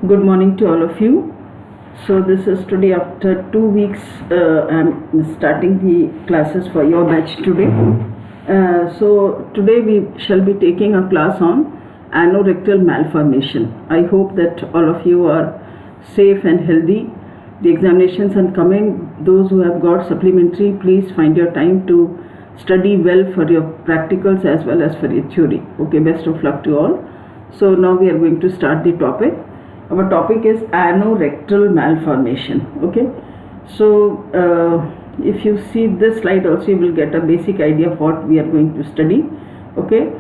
Good morning to all of you. So this is today after 2 weeks. I'm starting the classes for your batch today. So today we shall be taking a class on anorectal malformation. I hope that all of you are safe and healthy. The examinations are coming. Those who have got supplementary, please find your time to study well for your practicals as well as for your theory. Okay, best of luck to all. So now we are going to start the topic. Our topic is anorectal malformation. Okay, so if you see this slide also, you will get a basic idea of what we are going to study. Okay,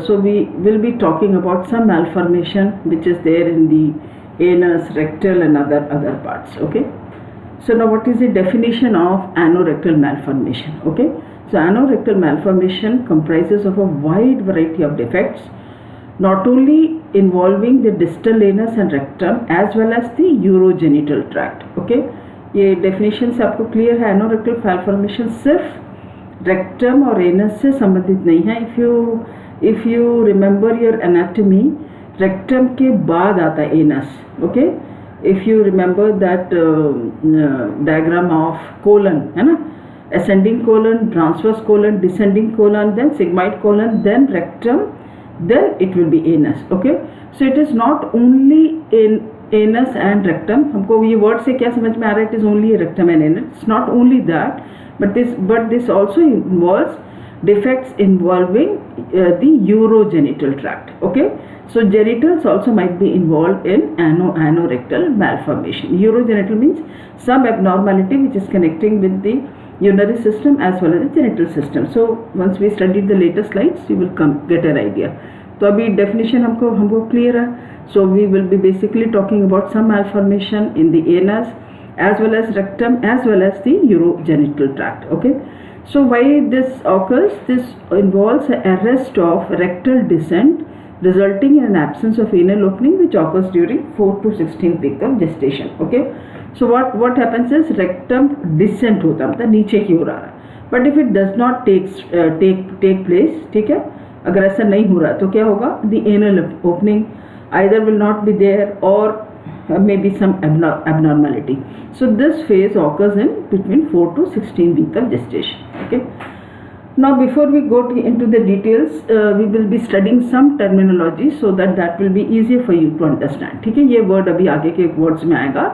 so we will be talking about some malformation which is there in the anus, rectal and other parts. Okay, so now what is the definition of anorectal malformation? Okay, so anorectal malformation comprises of a wide variety of defects, not only involving the distal anus and rectum as well as the urogenital tract. Okay, ये definition से आपको clear है. Anorectal malformation सिर्फ rectum और anus से संबंधित नहीं है. If you remember your anatomy, rectum के बाद आता है anus. Okay, if you remember that diagram of colon, है ना, ascending colon, transverse colon, descending colon, then sigmoid colon, then rectum, then it will be anus. Okay, so it is not only in anus and rectum. हमको ये word से क्या समझ में आ रहा है? It is only rectum and anus. It's not only that, but this also involves defects involving the urogenital tract. Okay, so genitals also might be involved in anorectal malformation. Urogenital means some abnormality which is connecting with the urinary system as well as the genital system. So once we studied the later slides, you will get an idea. तो अभी definition हमको clear है. So we will be basically talking about some malformation in the anus as well as rectum as well as the urogenital tract. Okay, so why this occurs? This involves arrest of rectal descent resulting in an absence of anal opening which occurs during 4 to 16 weeks of gestation. Okay, so what happens is rectum descent होता है, मतलब नीचे की ओर आ रहा है. But if it does not take place, ठीक है, अगर ऐसा नहीं हो रहा तो क्या होगा? The anal opening either will not be there or maybe some abnormality. So this phase occurs in between 4 to 16 weeks of gestation. Okay. Now before we go into the details, we will be studying some terminology so that will be easier for you to understand. ठीक है, ये word अभी आगे के words में आएगा.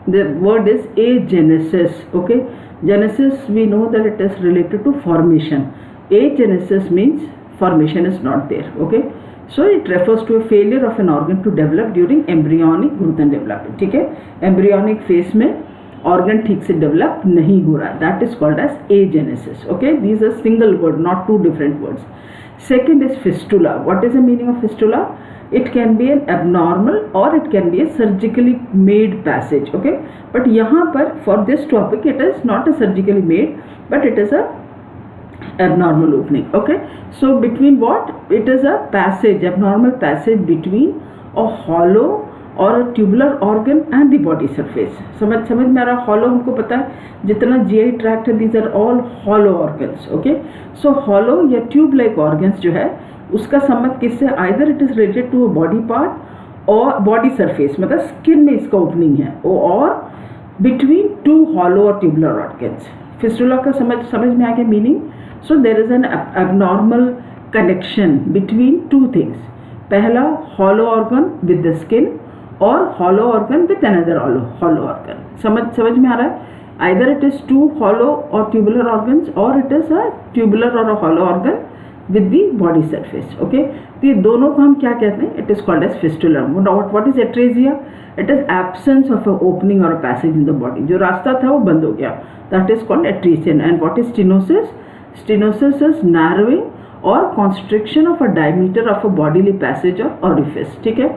The word is agenesis. Okay, genesis we know that it is related to formation. Agenesis means formation is not there. Okay, so it refers to a failure of an organ to develop during embryonic growth and development. ठीक है, embryonic phase में organ ठीक से develop नहीं हो रहा. That is called as agenesis. Okay, these are single word, not two different words. Second is fistula. What is the meaning of fistula? It can be an abnormal or it can be a surgically made passage. Okay, but यहाँ पर for this topic it is not a surgically made, but it is a abnormal opening. Okay, so between what? It is a passage, abnormal passage between a hollow or a tubular organ and the body surface. समझ में आ रहा? hollow हमको पता है जितना GI tract है, these are all hollow organs. Okay, so hollow या tube like organs जो है उसका संबंध किससे? either it is related to a body part or body surface, मतलब skin में इसका opening है, और between two hollow or tubular organs. Fistula का समझ में आ गया meaning. So there is an abnormal connection between two things. पहला hollow organ with the skin और hollow organ with another hollow organ. समझ में आ रहा है? Either it is two hollow or tubular organs or it is a tubular or a hollow organ with the body surface. Okay, तो ये दोनों को हम क्या कहते हैं? It is called as fistula. What is atresia? It is absence of a opening or a passage in the body. जो रास्ता था वो बंद हो गया. That is called atresia. And what is stenosis? Stenosis is narrowing or constriction of a diameter of a bodily passage or orifice. ठीक है,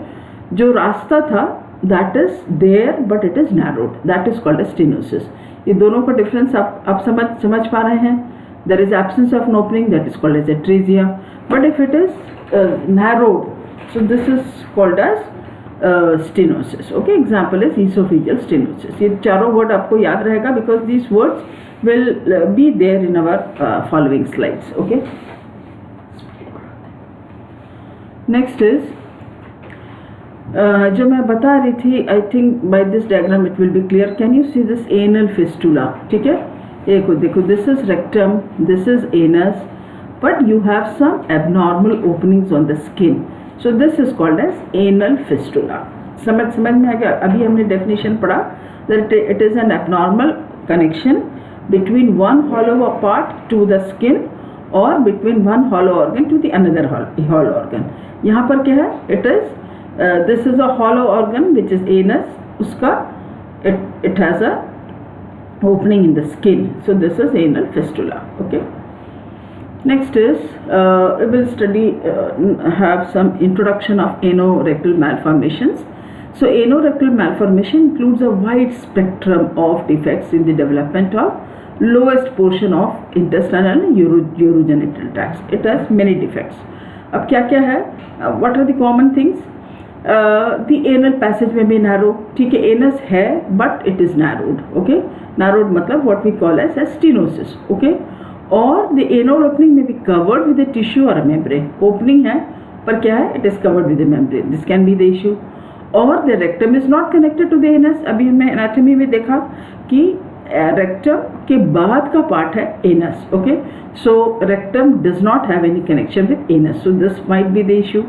जो रास्ता था that is there but it is narrowed. That is called as stenosis. ये दोनों का difference आप समझ पा रहे हैं? There is absence of an opening, that is called as atresia. But if it is narrowed, so this is called as stenosis. Okay, example is esophageal stenosis. ये चारों word आपको याद रहेगा because these words will be there in our following slides. Okay, next is जो मैं बता रही थी, I think by this diagram it will be clear. Can you see this anal fistula? ठीक है, देखो देखो, this is rectum, this is anus, but you have some abnormal openings on the skin, so this is called as anal fistula. समझ में आ गया? अभी हमने डेफिनेशन पढ़ा that it is an abnormal connection between one hollow part to the skin or between one hollow organ to the another hollow organ. यहाँ पर क्या है? It is this is a hollow organ which is anus. उसका it has a opening in the skin. So this is anal fistula. Okay. Next is we will study have some introduction of anorectal malformations. So anorectal malformation includes a wide spectrum of defects in the development of lowest portion of intestinal and urogenital tracts. It has many defects. अब क्या क्या है? What are the common things? The anal passage may be narrow. ठीक है, anus है but it is narrowed. Okay, narrowed मतलब what we call as stenosis. Okay, or the anal opening may be covered with a tissue or a membrane. Opening है पर क्या है? It is covered with a membrane. This can be the issue. Or the rectum is not connected to the anus. अभी हमने anatomy में देखा कि rectum के बाद का पार्ट है anus. Okay, so rectum does not have any connection with anus, so this might be the issue.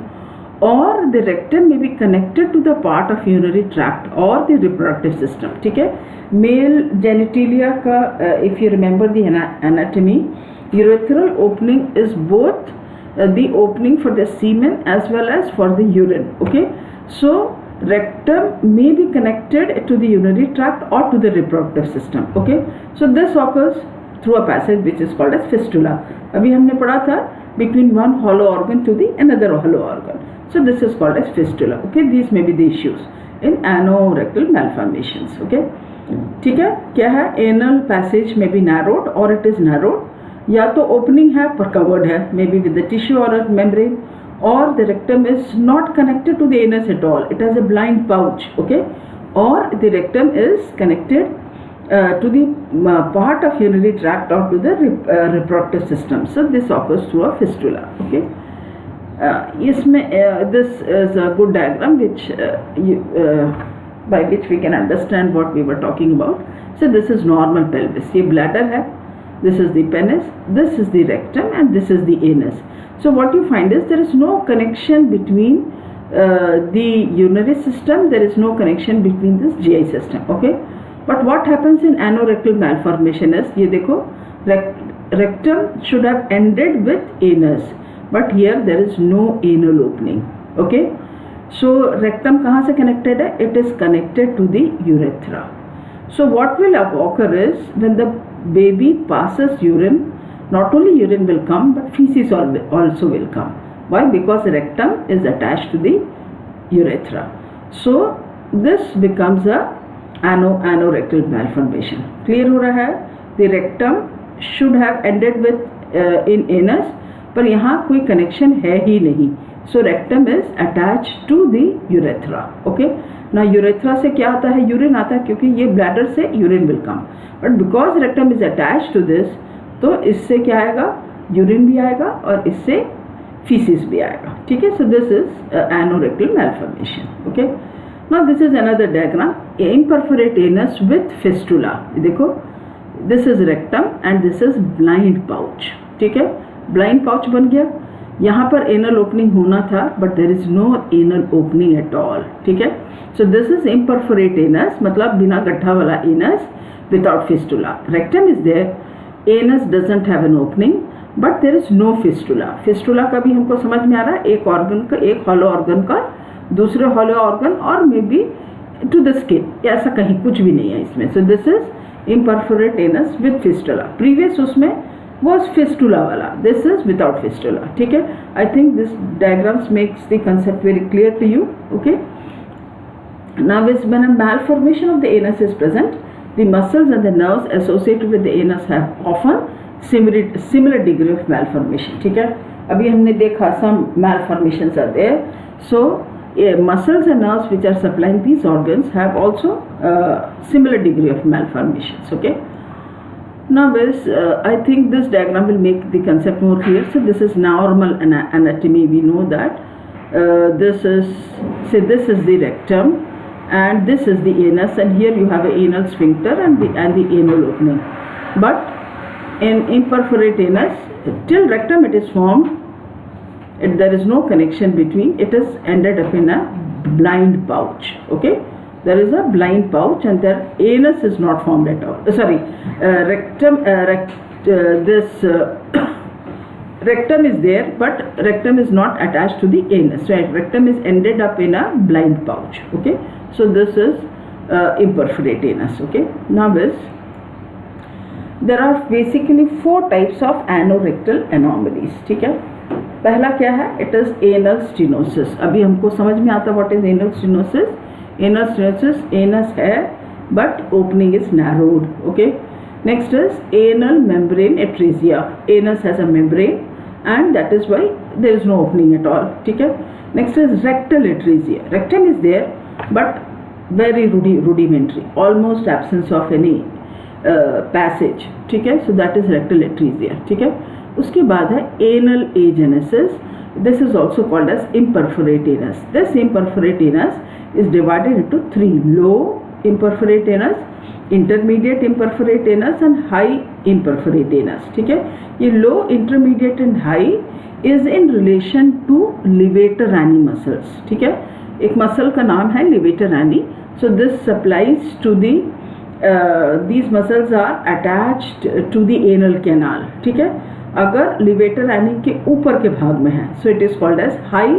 और द रेक्टम में be connected to the part of urinary tract और द रिप्रोडक्टिव सिस्टम. ठीक है, male genitalia का if you remember the anatomy, urethral opening is both the opening for the semen as well as for the urine. Okay, so rectum may be connected to the urinary tract or to the reproductive system. Okay, so this occurs through a passage which is called as fistula. अभी हमने पढ़ा था between one hollow organ to the another hollow organ, so this is called as fistula. Okay, these may be the issues in anorectal malformations. Okay, ठीक है, क्या है? anal passage may be narrowed or it is narrowed, या तो opening है पर covered है, maybe with the tissue or a membrane, or the rectum is not connected to the anus at all, it has a blind pouch. Okay, or the rectum is connected to the part of urinary tract or to the reproductive system, so this occurs through a fistula. Okay, इसमें this is a good diagram which by which we can understand what we were talking about. So this is normal pelvis, ये bladder है, this is the penis, this is the rectum and this is the anus. So what you find is there is no connection between the urinary system, there is no connection between this GI system. Okay, but what happens in anorectal malformation is, ये देखो, rectum should have ended with anus, but here there is no anal opening. Okay, so rectum कहाँ से connected है? It is connected to the urethra. So what will occur is when the baby passes urine, not only urine will come but feces also will come. Why? Because the rectum is attached to the urethra. So this becomes a anorectal malformation. Clear हो रहा है? The rectum should have ended with in anus, पर यहाँ कोई connection है ही नहीं. So rectum is attached to the urethra. Okay. Now urethra से क्या आता है? Urine आता है, क्योंकि ये bladder से urine will come. But because rectum is attached to this, तो इससे क्या आएगा? यूरिन भी आएगा और इससे फीसिस भी आएगा. ठीक है, so this is anorectal malformation. Okay, now this is another diagram, imperforate anus with fistula. देखो, this is rectum and this is blind pouch. ठीक है, ब्लाइंड पाउच बन गया. यहाँ पर एनल ओपनिंग होना था but there is no anal opening at all. ठीक है, so this is imperforate anus, मतलब बिना गड्ढा वाला anus without fistula. Rectum is there, anus doesn't have an opening but there is no fistula. Fistula का भी हमको समझ में आ रहा है, एक ऑर्गन का, एक हॉलो ऑर्गन का दूसरे हॉलो ऑर्गन और may be to the skin, ऐसा कहीं कुछ भी नहीं है इसमें. So this is imperforate anus with fistula. Previous उसमें was fistula वाला, this is without fistula. ठीक है, I think this diagrams makes the concept very clear to you. Okay, now when a malformation of the anus is present, the muscles and the nerves associated with the anus have often similar degree of malformation. ठीक है, अभी हमने देखा some malformations are there. So muscles and nerves which are supplying these organs have also similar degree of malformations. Okay, now I think this diagram will make the concept more clear. So this is normal anatomy. We know that this is, say this is the rectum, and this is the anus, and here you have an anal sphincter and the anal opening. But in imperforate anus, till rectum it is formed, there is no connection between, it is ended up in a blind pouch. Okay, there is a blind pouch, and their anus is not formed at all. Rectum, rectum is there, but rectum is not attached to the anus. Right, rectum is ended up in a blind pouch. Okay, so this is imperforate anus. Okay, now is, there are basically 4 types of anorectal anomalies. ठीक है, पहला क्या है, it is anal stenosis. अभी हमको समझ में आता what is anal stenosis. Anal stenosis, anus है but opening is narrowed. Okay, next is anal membrane atresia. Anus has a membrane and that is why there is no opening at all. ठीक है, next is rectal atresia. Rectum is there but very rudimentary, almost absence of any passage. ठीक है, so that is rectal atresia. ठीक है, उसके बाद है anal agenesis. This is also called as imperforate anus. This imperforate anus is divided into 3: low imperforate anus, intermediate imperforate anus and high imperforate anus. ठीक है, ये low, intermediate and high is in relation to levator ani muscles. ठीक है, एक muscle का नाम है levator ani. So this supplies to the these muscles are attached to the anal canal. ठीक है, अगर levator ani के ऊपर के भाग में है, so it is called as high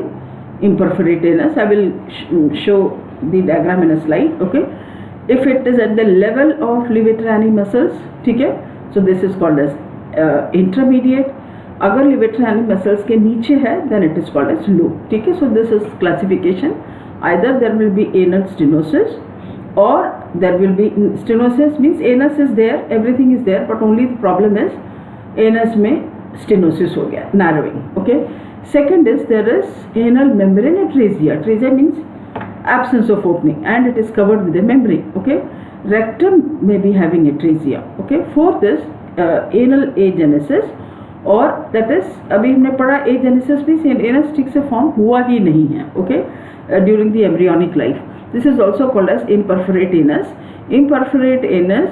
imperforate anus. I will show the diagram in a slide. Okay, if it is at the level of levator ani muscles, ठीक है, so this is called as intermediate. अगर levator ani muscles के नीचे है, then it is called as low. ठीक है, so this is classification. Either there will be anal stenosis or there will be stenosis, means anus is there, everything is there, but only the problem is anus में stenosis हो गया, narrowing. Okay, second is there is anal membrane atresia. Atresia means absence of opening and it is covered with a membrane. Okay, rectum may be having atresia. Okay, fourth is anal agenesis, और that is, अभी हमने पढ़ा agenesis means anus ठीक से form हुआ ही नहीं है. Okay, during the embryonic life. This is also called as imperforate anus. Imperforate anus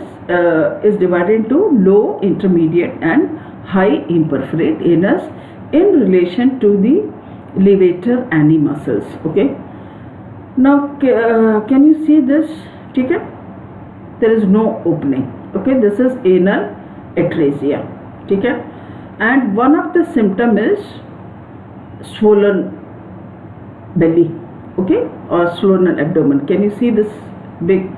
is divided into low, intermediate and high imperforate anus in relation to the levator ani muscles. Okay, now can you see this? ठीक है, there is no opening. Okay, this is anal atresia. ठीक है, and one of the symptom is swollen belly. Okay, or swollen abdomen. Can you see this big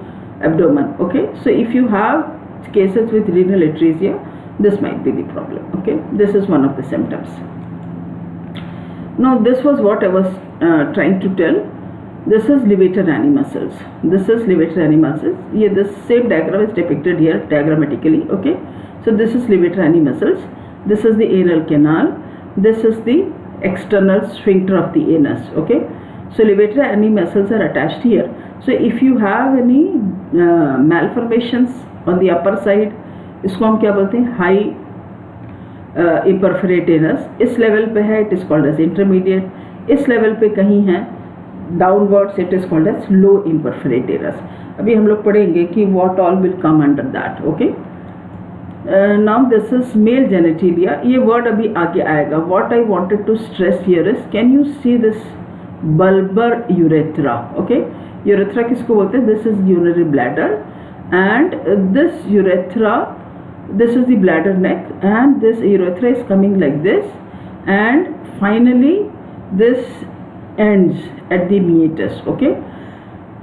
abdomen? Okay, so if you have cases with renal atresia, this might be the problem. Okay, this is one of the symptoms. Now this was what I was trying to tell. This is levator ani muscles. This is levator ani muscles. Yeah, this same diagram is depicted here diagrammatically. Okay, so this is levator ani muscles. This is the anal canal. This is the external sphincter of the anus. Okay, so levator ani muscles are attached here. So if you have any malformations on the upper side, इसको हम क्या बोलते हैं, high imperforate anus. इस level पे है, it is called as intermediate. इस level पे कहीं है downwards, it is called as low imperforate anus. अभी हम लोग पढ़ेंगे कि what all will come under that. Okay, now this is male genitalia. ये word अभी आगे आएगा. What I wanted to stress here is, can you see this bulbar urethra? Okay, urethra किसको बोलते हैं? This is urinary bladder, and this urethra, this is the bladder neck, and this urethra is coming like this, and finally this ends at the meatus. Okay,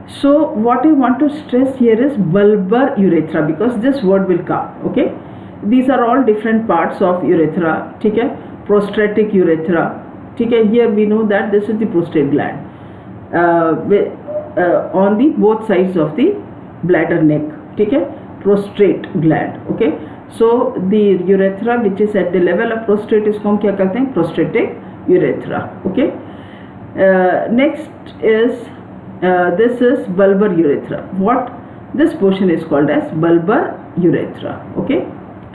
so what I want to stress here is bulbar urethra, because this word will come. Okay, these are all different parts of urethra. ठीक है, prostatic urethra. ठीक है, here we know that this is the prostate gland on the both sides of the bladder neck. ठीक है, prostate gland. Okay, so the urethra which is at the level of prostate, इसको हम क्या कहते हैं? Prostatic urethra. Okay, next is this is bulbar urethra. What this portion is called as bulbar urethra. Okay,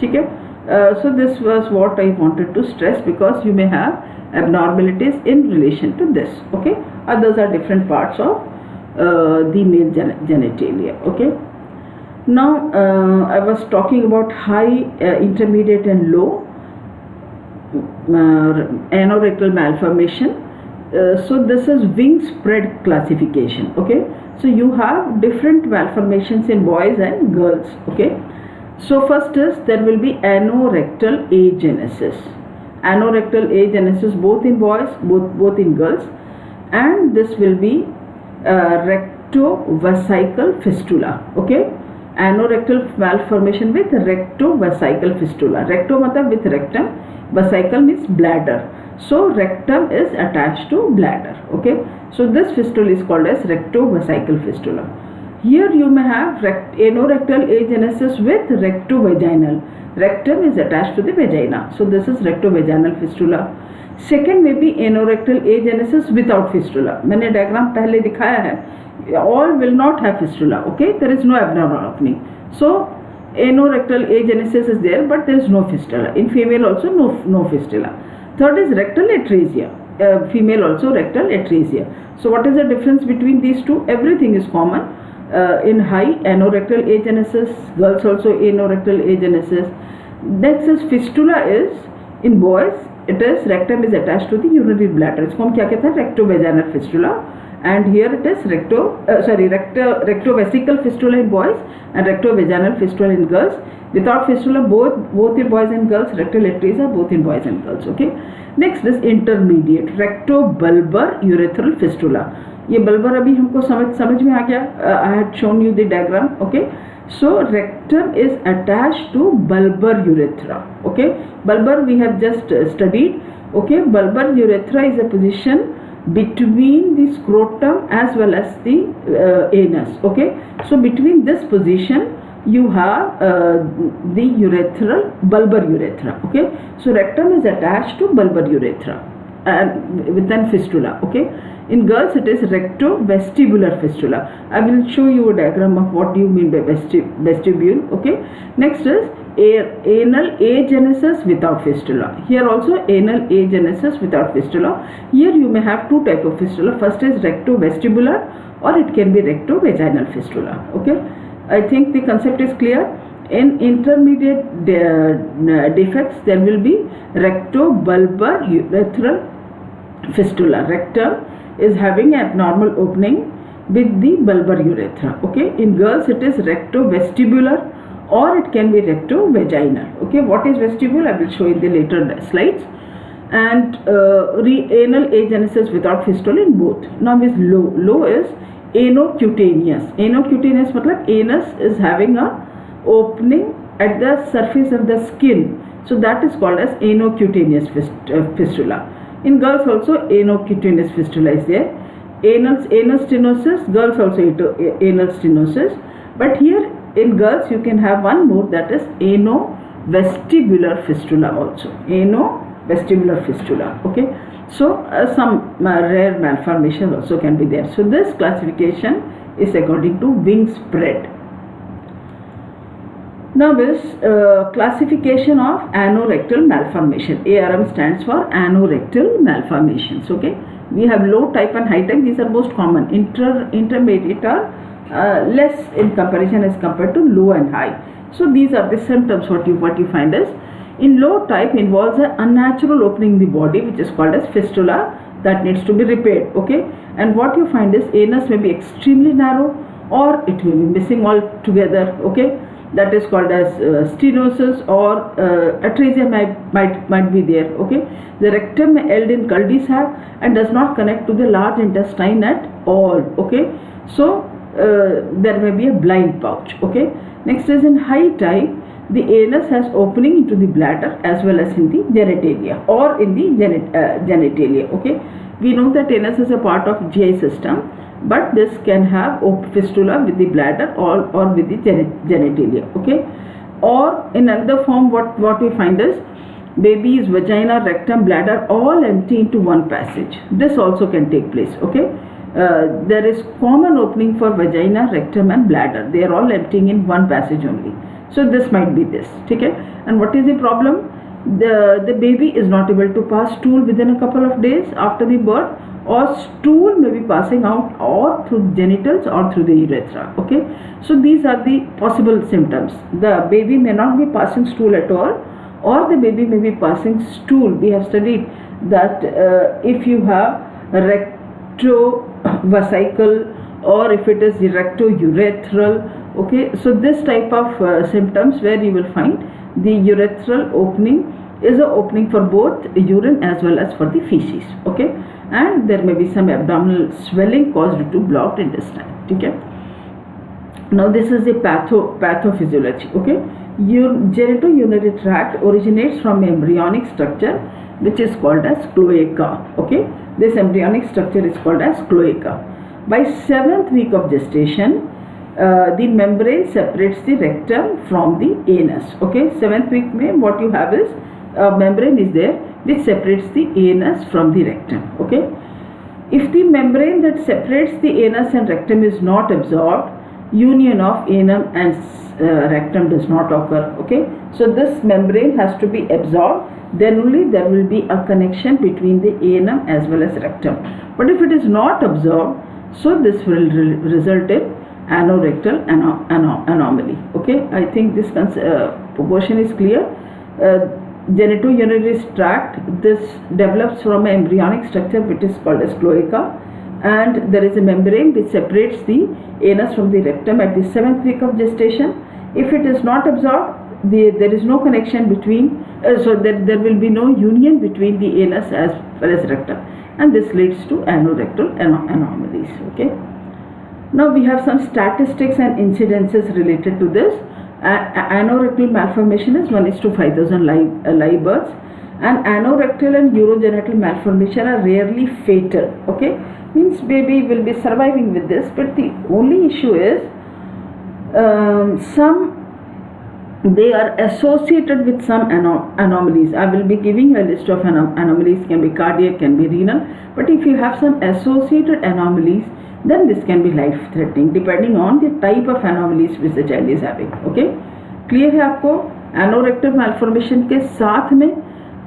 ठीक है, So this was what I wanted to stress, because you may have abnormalities in relation to this. Okay, others are different parts of the male genitalia. Okay, now I was talking about high, intermediate and low anorectal malformation. So this is wing spread classification. Okay, so you have different malformations in boys and girls. Okay, so first is there will be anorectal agenesis. Anorectal agenesis both in boys, both in girls, and this will be rectovesical fistula. Okay, anorectal malformation with rectovesical fistula. Recto matlab with rectum, vesical means bladder. So rectum is attached to bladder. Okay, so this fistula is called as rectovesical fistula. Here you may have anorectal agenesis with rectovaginal. Rectum is attached to the vagina, so this is rectovaginal fistula. Second may be anorectal agenesis without fistula. मैंने diagram पहले दिखाया है. All will not have fistula. Okay, there is no abnormal opening. So anorectal agenesis is there, but there is no fistula. In female also no fistula. Third is rectal atresia. Female also rectal atresia. So what is the difference between these two? Everything is common. In high, anorectal agenesis, girls also anorectal agenesis. Next is fistula is in boys, it is rectum is attached to the urinary bladder. इसको हम क्या कहते हैं? Rectovaginal fistula. And here it is rectovesical fistula in boys and rectovaginal fistula in girls. Without fistula, both in boys and girls. Rectal atresia both in boys and girls. Okay. Next is intermediate rectobulbar urethral fistula. ये bulbar अभी हमको समझ में आ गया. I had shown you the diagram. Okay. So rectum is attached to bulbar urethra. Okay. Bulbar we have just studied. Okay. Bulbar urethra is a position between the scrotum as well as the anus. Okay, so between this position you have the bulbar urethra. Okay, so rectum is attached to bulbar urethra and within fistula. Okay, in girls it is rectovestibular fistula. I will show you a diagram of what do you mean by vestibule. Okay, next is anal agenesis without fistula. Here also anal agenesis without fistula. Here you may have two type of fistula. First is rectovestibular, or it can be rectovaginal fistula. Okay, I think the concept is clear. In intermediate defects there will be rectobulbar urethral fistula. Rectum is having abnormal opening with the bulbar urethra. Okay, in girls it is rectovestibular, or it can be rectovaginal. Okay, what is vestibule? I will show in the later slides. And anal agenesis without fistula in both. Now is low. Low is anocutaneous. Anocutaneous matlab anus is having a opening at the surface of the skin. So that is called as anocutaneous fistula. In girls also anocutaneous fistula is there. Anal stenosis, girls also anal stenosis. But here in girls you can have one more, that is anovestibular fistula also. Anovestibular fistula. Okay, so some rare malformation also can be there. So this classification is according to wing spread. Now this classification of anorectal malformation. ARM stands for anorectal malformations. Okay, we have low type and high type. These are most common. Intermediate are less in comparison as compared to low and high. So these are the symptoms. What you find is, in low type involves an unnatural opening in the body, which is called as fistula, that needs to be repaired. Okay, and what you find is anus may be extremely narrow, or it may be missing altogether. Okay, that is called as stenosis, or atresia might be there. Okay, the rectum may end in cul-de-sac and does not connect to the large intestine at all. Okay, so there may be a blind pouch. Okay, next is in high type, the anus has opening into the bladder as well as in the genitalia, or in the genitalia. Okay, we know that anus is a part of GI system, but this can have fistula with the bladder or with the genitalia. Okay, or in another form, what we find is baby's vagina, rectum, bladder all empty into one passage. This also can take place. Okay, there is common opening for vagina, rectum and bladder. They are all emptying in one passage only. So this might be this, ठीक है. And what is the problem? The baby is not able to pass stool within a couple of days after the birth, or stool may be passing out or through genitals or through the urethra. Okay, so these are the possible symptoms. The baby may not be passing stool at all, or the baby may be passing stool. We have studied that if you have rectovesical or if it is rectourethral. Okay, so this type of symptoms where you will find the urethral opening is an opening for both urine as well as for the feces. Okay, and there may be some abdominal swelling caused due to blocked intestine. Okay, now this is the pathophysiology. Okay, your genitourinary tract originates from embryonic structure which is called as cloaca. Okay, this embryonic structure is called as cloaca. By 7th week of gestation, the membrane separates the rectum from the anus. Okay, 7th week mein what you have is a membrane is there which separates the anus from the rectum. Okay, if the membrane that separates the anus and rectum is not absorbed, union of anum and rectum does not occur. Okay, so this membrane has to be absorbed, then only there will be a connection between the anum as well as rectum. But if it is not absorbed, so this will result in anorectal anomaly. Okay, I think this proportion is clear. Genitourinary tract, this develops from an embryonic structure which is called as cloaca, and there is a membrane which separates the anus from the rectum at the 7th week of gestation. If it is not absorbed, there is no connection between, so there will be no union between the anus as well as rectum, and this leads to anorectal anomalies. Okay. Now we have some statistics and incidences related to this. Anorectal malformation is 1:5,000 live births, and anorectal and urogenital malformation are rarely fatal. Okay, means baby will be surviving with this, but the only issue is they are associated with some anomalies. I will be giving you a list of anomalies. Can be cardiac, can be renal, but if you have some associated anomalies, then this can be life threatening depending on the type of anomalies which the child is having. Okay, clear है आपको? Anorectal malformation के साथ में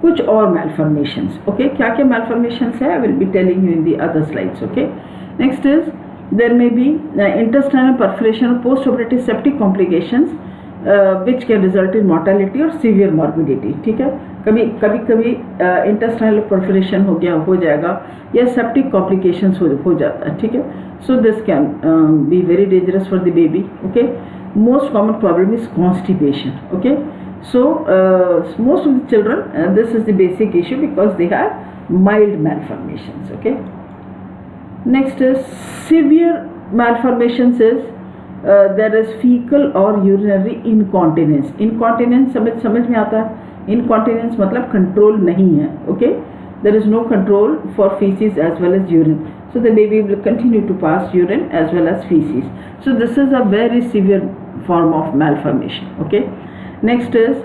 कुछ और malformations. Okay, क्या क्या malformations है? I will be telling you in the other slides. Okay, next is there may be intestinal perforation or post-operative septic complications which can result in mortality or severe morbidity. ठीक है, कभी intestinal perforation हो जाएगा या septic complications हो जाता है. ठीक है, so this can be very dangerous for the baby. Okay, most common problem is constipation. Okay, so most of the children this is the basic issue because they have mild malformations. Okay, next is severe malformations is there is fecal or urinary incontinence. Incontinence समझ में आता है. Incontinence मतलब control नहीं है. Okay, there is no control for feces as well as urine, so the baby will continue to pass urine as well as feces. So this is a very severe form of malformation. Okay, next is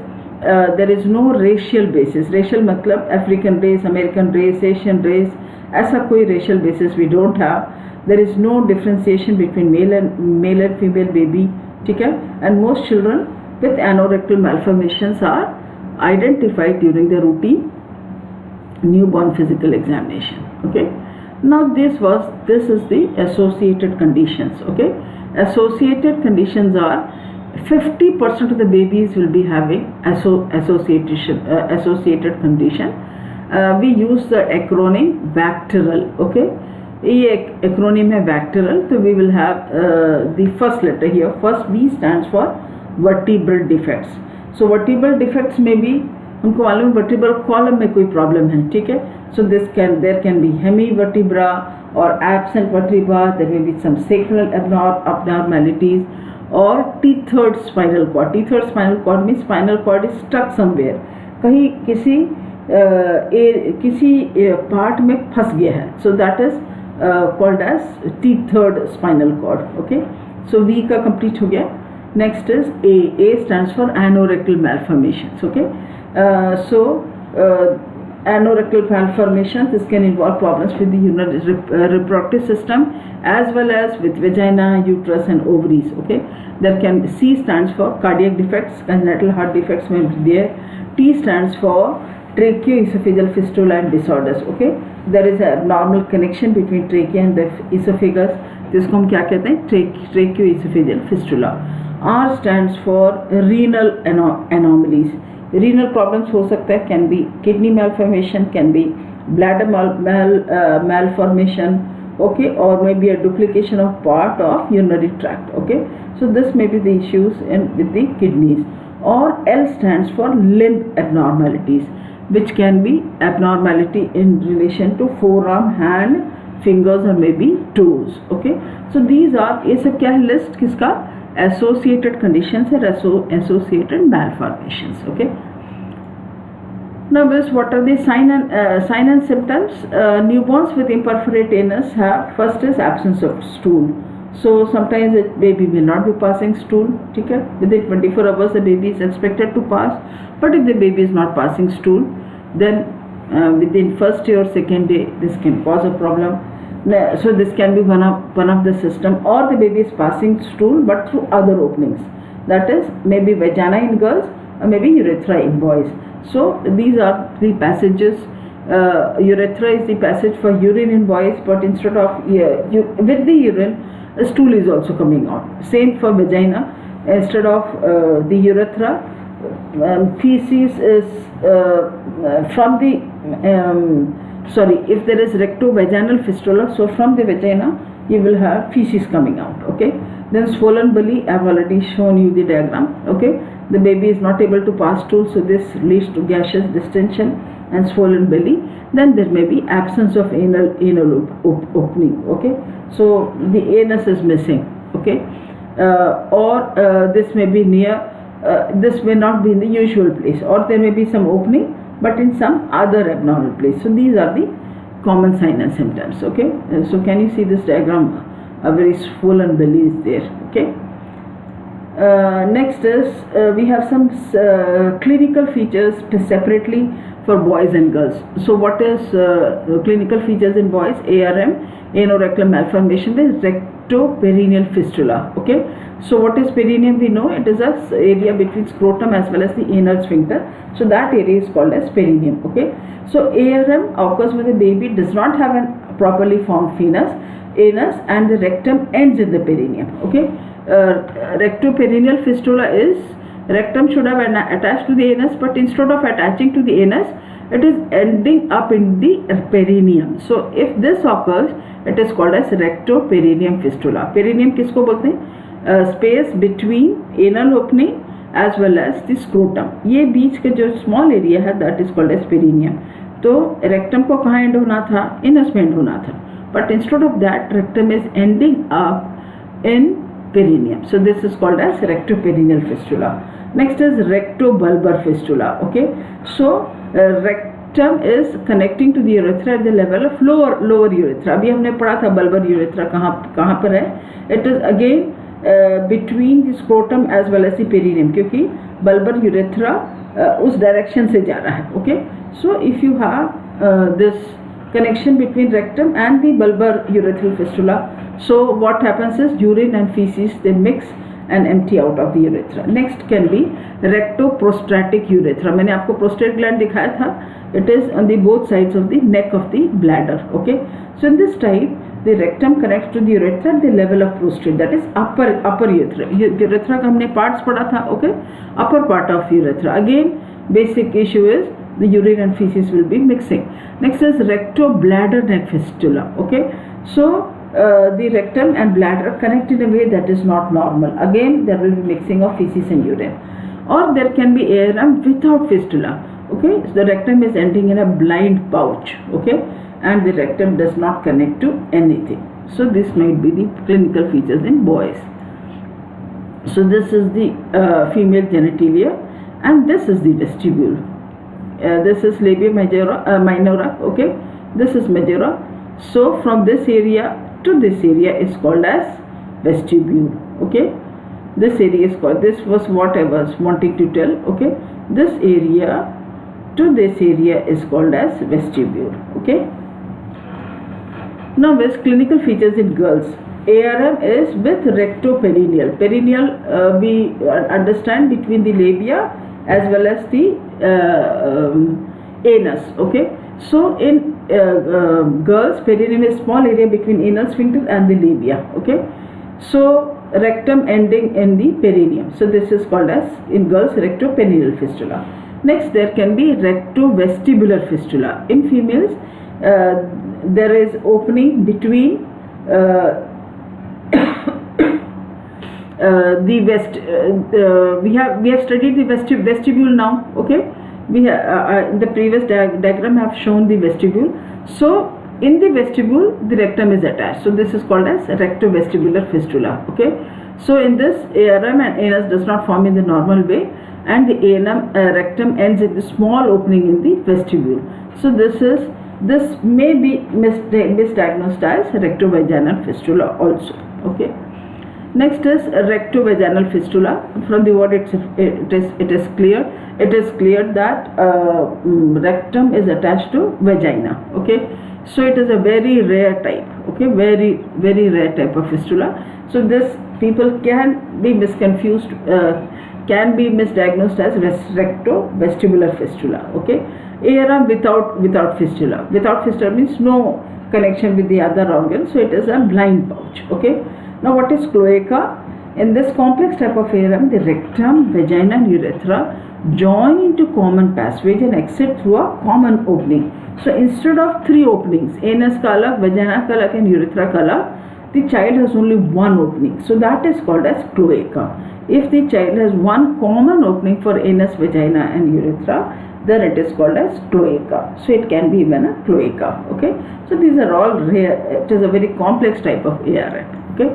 there is no racial basis. Racial मतलब African race, American race, Asian race, ऐसा कोई racial basis we don't have. There is no differentiation between male and female baby. ठीक है, and most children with anorectal malformations are identified during the routine newborn physical examination. Okay, now this is the associated conditions. Okay, associated conditions are 50% of the babies will be having associated condition. We use the acronym bacterial. Okay, ये acronym है bacterial, so we will have the first letter here. First B stands for vertebral defects. So vertebral defects में भी हमको मालूम है vertebral column में कोई problem है. ठीक है, so there can be hemivertebra or absent vertebra. There may be some sacral abnormalities or tethered spinal cord. Tethered spinal cord means spinal cord is stuck somewhere. कहीं किसी part में फंस गया है. So that is called as tethered spinal cord. Okay, so V का complete हो गया. Next is A stands for anorectal malformations. Okay, so Anorectal malformations. This can involve problems with the reproductive system as well as with vagina, uterus and ovaries. Okay, there can be C stands for cardiac defects, congenital heart defects may be there. T stands for tracheoesophageal fistula and disorders. Okay, there is a abnormal connection between trachea and the esophagus. जिसको हम क्या कहते हैं, tracheoesophageal fistula. R stands for renal anomalies. Renal problems हो सकता है, can be kidney malformation, can be bladder malformation, okay, or maybe a duplication of part of urinary tract. Okay, so this may be the issues with the kidneys. Or L stands for limb abnormalities, which can be abnormality in relation to forearm, hand, fingers or maybe toes. Okay, so these are, ये सब क्या है, list किसका, associated conditions है, associated malformations. Okay, now what are the sign and symptoms? Newborns with imperforate anus have, first is absence of stool. So sometimes the baby will not be passing stool. Okay, within 24 hours the baby is expected to pass, but if the baby is not passing stool, then within first day or second day this can cause a problem. So this can be one of the system, or the baby is passing stool but through other openings, that is maybe vagina in girls or maybe urethra in boys. So these are the passages. Urethra is the passage for urine in boys, but instead of with the urine, a stool is also coming out. Same for vagina, instead of the urethra, feces is from the if there is recto-vaginal fistula, so from the vagina you will have feces coming out. Okay, then swollen belly, I have already shown you the diagram. Okay, the baby is not able to pass stool, so this leads to gaseous distension and swollen belly. Then there may be absence of anal opening. Okay, so the anus is missing. Okay, or this may be near, this may not be in the usual place, or there may be some opening but in some other abnormal place. So these are the common sign and symptoms. Okay, so can you see this diagram? A very swollen belly is there. Okay, next is we have some clinical features separately for boys and girls. So what is clinical features in boys? ARM, anorectal malformation, there is rectoperineal fistula. Okay, so what is perineum? We know it is a area between scrotum as well as the anal sphincter, so that area is called as perineum. Okay, so ARM occurs when the baby does not have a properly formed anus and the rectum ends in the perineum. Okay, rectoperineal fistula is, rectum should have attached to the anus, but instead of attaching to the anus, it is ending up in the perineum. So if this occurs, it is called as rectoperineum fistula. Perineum किसको बोलते हैं? Space between anal opening as well as the scrotum. ये बीच का जो small area है, that is called as perineum. तो rectum को कहाँ end होना था? Anus में end होना था. But instead of that, rectum is ending up in perineum. So this is called as rectoperineal fistula. Next is rectobulbar fistula. Okay, so rectum is connecting to the urethra at the level of lower urethra. अभी हमने पढ़ा था bulbar urethra कहाँ पर है? It is again between the scrotum as well as the perineum, क्योंकि bulbar urethra उस direction से जा रहा है. Okay, so if you have this connection between rectum and the bulbar urethral fistula, so what happens is urine and feces, they mix and empty out of the urethra. Next can be rectoprostatic urethra. मैंने आपको prostate gland दिखाया था. It is on the both sides of the neck of the bladder. Okay, so in this type, the rectum connects to the urethra at the level of prostate, that is upper urethra. Urethra का हमने parts पढ़ा था. Okay, upper part of urethra. Again, basic issue is the urine and feces will be mixing. Next is rectobladder neck fistula. Okay, so the rectum and bladder connect in a way that is not normal. Again, there will be mixing of feces and urine. Or there can be ARM without fistula. Okay, so the rectum is ending in a blind pouch. Okay, and the rectum does not connect to anything. So this might be the clinical features in boys. So this is the female genitalia, and this is the vestibule. This is labia minora. Okay, this is majora. So from this area to this area is called as vestibule. Okay, this area is called, this was what I was wanting to tell. Okay, this area to this area is called as vestibule. Okay. Now, with clinical features in girls, ARM is with rectoperineal. Perineal we understand between the labia as well as the anus. Okay. So in girls, perineum is small area between anal sphincter and the labia. Okay. So rectum ending in the perineum. So this is called as in girls rectoperineal fistula. Next, there can be rectovestibular fistula. In females, there is opening between we have studied the vestibule now. Okay, we in the previous diagram have shown the vestibule. So in the vestibule the rectum is attached, so this is called as rectovestibular fistula. Okay, so in this ARM and anus does not form in the normal way, and the rectum ends in the small opening in the vestibule. So this may be misdiagnosed as rectovaginal fistula also. Okay. Next is rectovaginal fistula. From the word it is clear that rectum is attached to vagina. Okay, so it is a very rare type. Okay, very rare type of fistula. So this people can be misconfused, can be misdiagnosed as rectovestibular fistula. Okay, ARM without fistula. Without fistula means no connection with the other organ, so it is a blind pouch. Okay. Now, what is cloaca? In this complex type of ARM, the rectum, vagina and urethra join into common passage and exit through a common opening. So instead of three openings, anus ka alag, vagina ka alag and urethra ka alag, the child has only one opening. So that is called as cloaca. If the child has one common opening for anus, vagina and urethra, then it is called as cloaca. So it can be even a cloaca. Okay. So these are all rare. It is a very complex type of ARM. Okay.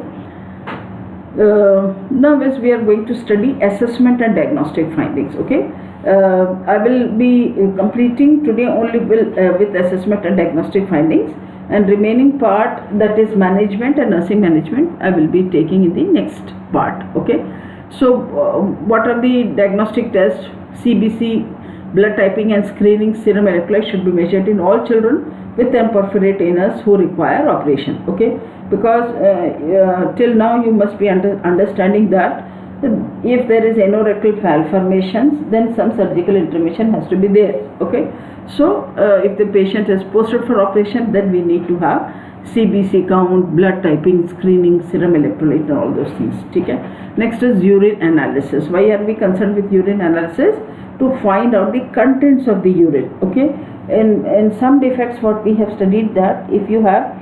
Now as we are going to study assessment and diagnostic findings. Okay, I will be completing today only with assessment and diagnostic findings, and remaining part, that is management and nursing management, I will be taking in the next part. Okay, so what are the diagnostic tests? CBC, blood typing and screening serum electrolyte should be measured in all children with imperforate anus who require operation. Okay, because till now you must be understanding that if there is anorectal malformations, then some surgical intervention has to be there. Okay, so if the patient is posted for operation, then we need to have CBC count, blood typing, screening, serum electrolyte and all those things. Okay. Next is urine analysis. Why are we concerned with urine analysis? To find out the contents of the urine. Okay, in some defects what we have studied, that if you have,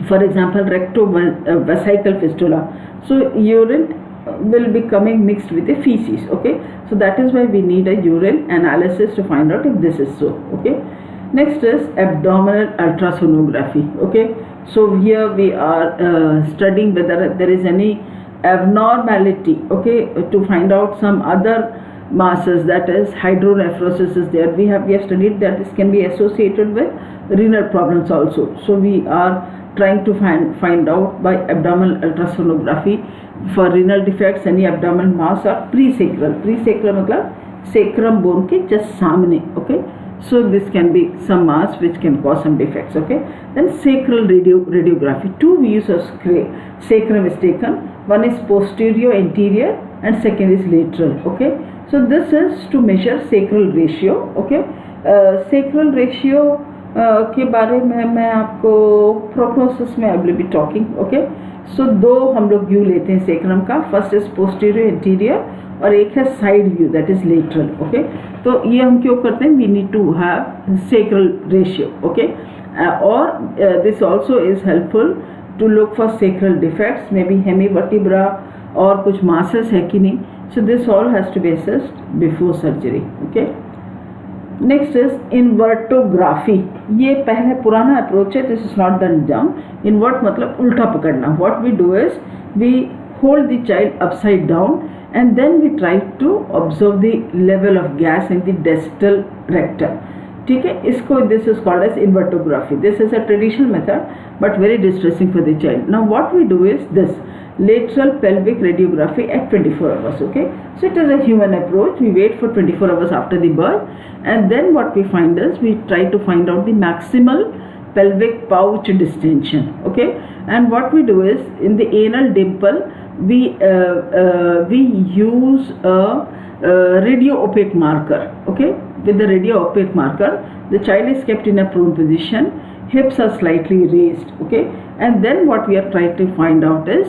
for example, rectovesical fistula, so urine will be coming mixed with the feces. Okay, so that is why we need a urine analysis to find out if this is so. Okay, next is abdominal ultrasonography. Okay, so here we are studying whether there is any abnormality. Okay, to find out some other masses, that is hydronephrosis is there. We have studied that this can be associated with renal problems also. So we are trying to find out by abdominal ultrasonography for renal defects, any abdominal mass or presacral. Presacral matlab sacrum bone ke just samne. Okay, so this can be some mass which can cause some defects. Okay, then sacral radiography. Two views of sacrum is taken. One is posterior anterior and second is lateral. Okay, so this is to measure sacral ratio. Okay, sacral ratio के बारे में मैं आपको prognosis में I will be talking. Okay, so दो हम लोग view लेते हैं सेक्रम का. फर्स्ट इज पोस्टीरियर इंटीरियर और एक है side view, that is lateral. Okay, तो ये हम क्यों करते हैं? We need to have sacral ratio. Okay, और this also is helpful to look for sacral defects, may be hemivertebra और कुछ मासेस है कि नहीं. So this all has to be assessed before surgery. Okay, next is invertography. ये पहले पुराना approach है, this is not done down. Invert मतलब उल्टा पकड़ना. What we do is we hold the child upside down and then we try to observe the level of gas in the distal rectum. ठीक है, इसको this is called as invertography. This is a traditional method but very distressing for the child. Now what we do is this lateral pelvic radiography at 24 hours. Okay, so it is a human approach. We wait for 24 hours after the birth, and then what we find is we try to find out the maximal pelvic pouch distension. Okay, and what we do is in the anal dimple we use a radio opaque marker. Okay, with the radio opaque marker the child is kept in a prone position, hips are slightly raised. Okay, and then what we are trying to find out is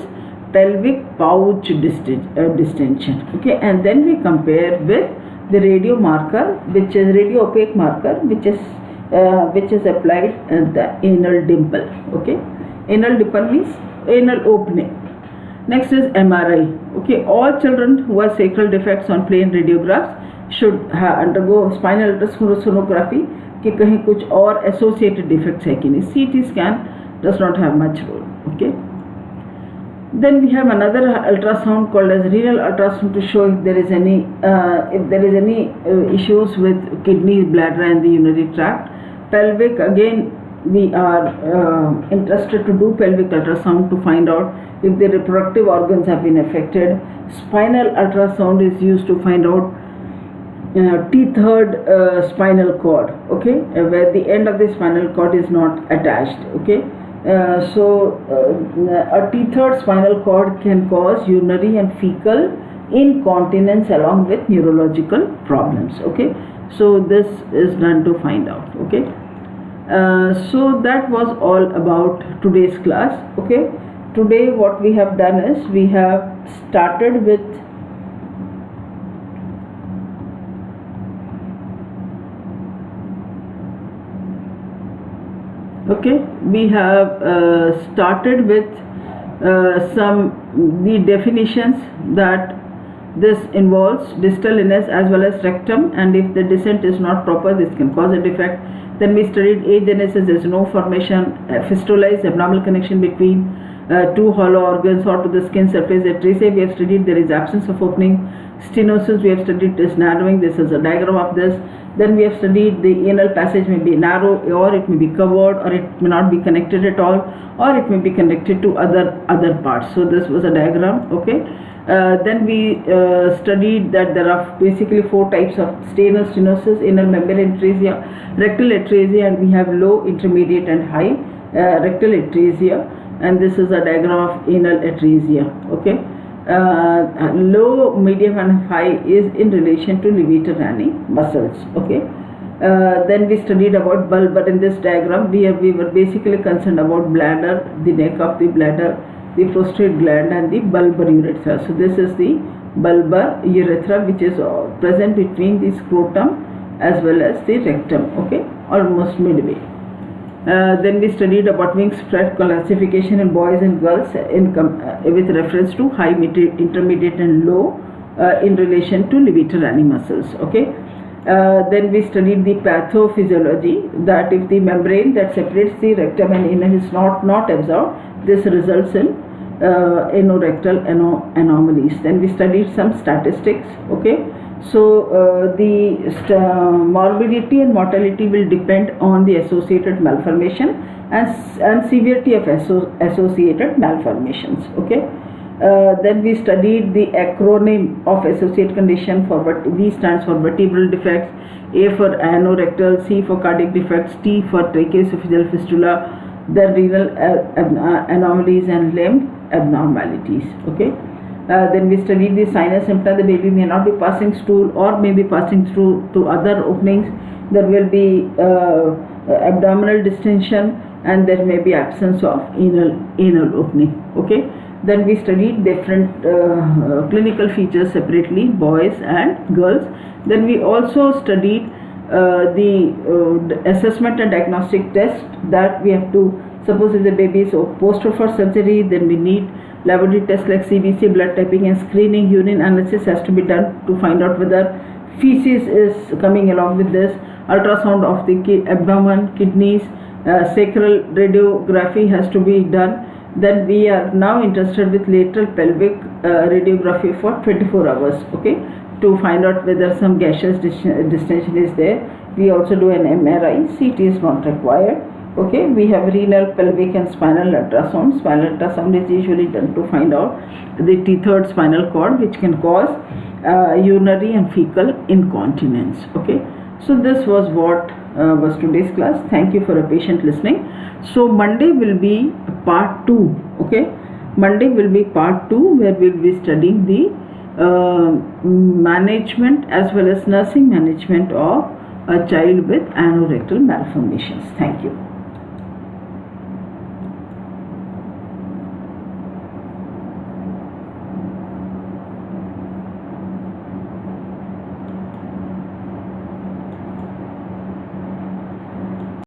pelvic pouch distension. Okay, and then we compare with the radio marker, which is radio opaque marker, which is applied at the anal dimple. Okay, anal dimple means anal opening. Next is MRI. Okay, all children who have sacral defects on plain radiographs should undergo spinal ultrasonography कि कहीं कुछ और associated defects है कि नहीं. CT scan does not have much role. Okay, then we have another ultrasound called as renal ultrasound to show if there is any issues with kidney, bladder and the urinary tract. Pelvic, again we are interested to do pelvic ultrasound to find out if the reproductive organs have been affected. Spinal ultrasound is used to find out T-third spinal cord. Okay, where the end of the spinal cord is not attached. Okay, so a T-third spinal cord can cause urinary and fecal incontinence along with neurological problems. Okay, so this is done to find out. Okay, so that was all about today's class. Okay, today what we have done is we have started with we have started with the definitions that this involves distal anus as well as rectum, and if the descent is not proper this can cause a defect. Then we studied agenesis, there is no formation. Fistula is abnormal connection between two hollow organs or to the skin surface. Atresia we have studied, there is absence of opening. Stenosis we have studied, is narrowing. This is a diagram of this. Then we have studied the anal passage may be narrow, or it may be covered, or it may not be connected at all, or it may be connected to other parts. So this was a diagram. Okay, then we studied that there are basically 4 types of anal stenosis: anal membrane atresia, rectal atresia, and we have low, intermediate and high rectal atresia, and this is a diagram of anal atresia. Okay, low, medium and high is in relation to levator rani muscles. Okay, then we studied about bulb, but in this diagram we were basically concerned about bladder, the neck of the bladder, the prostate gland and the bulbar urethra. So this is the bulbar urethra, which is present between the scrotum as well as the rectum. Okay, almost midway. Then we studied about wing spread classification in boys and girls with reference to high, intermediate and low in relation to levator rani muscles. Okay, then we studied the pathophysiology, that if the membrane that separates the rectum and anus is not absorbed, this results in anorectal anomalies. Then we studied some statistics. Okay, so the morbidity and mortality will depend on the associated malformation and severity of associated malformations. Okay, then we studied the acronym of associate condition. For V stands for vertebral defects, A for anorectal, C for cardiac defects, T for tracheoesophageal fistula, then renal anomalies and limb abnormalities. Okay, then we studied the sinus symptom. The baby may not be passing stool or may be passing through to other openings. There will be abdominal distension and there may be absence of anal opening. Okay, then we studied different clinical features separately, boys and girls. Then we also studied the assessment and diagnostic test that we have to, suppose if the baby is posted for surgery, then we need laboratory tests like CBC, blood typing and screening. Urine analysis has to be done to find out whether feces is coming along with this. Ultrasound of the abdomen, kidneys, sacral radiography has to be done. Then we are now interested with lateral pelvic radiography for 24 hours. Okay, to find out whether some gaseous distension is there We also do an MRI. CT is not required. Okay, we have renal, pelvic and spinal ultrasound. Spinal ultrasound is usually done to find out the tethered spinal cord, which can cause urinary and fecal incontinence. Okay, so this was what was today's class. Thank you for a patient listening. So Monday will be part 2. Okay, Monday will be part 2, where we'll be studying the management as well as nursing management of a child with anorectal malformations. Thank you.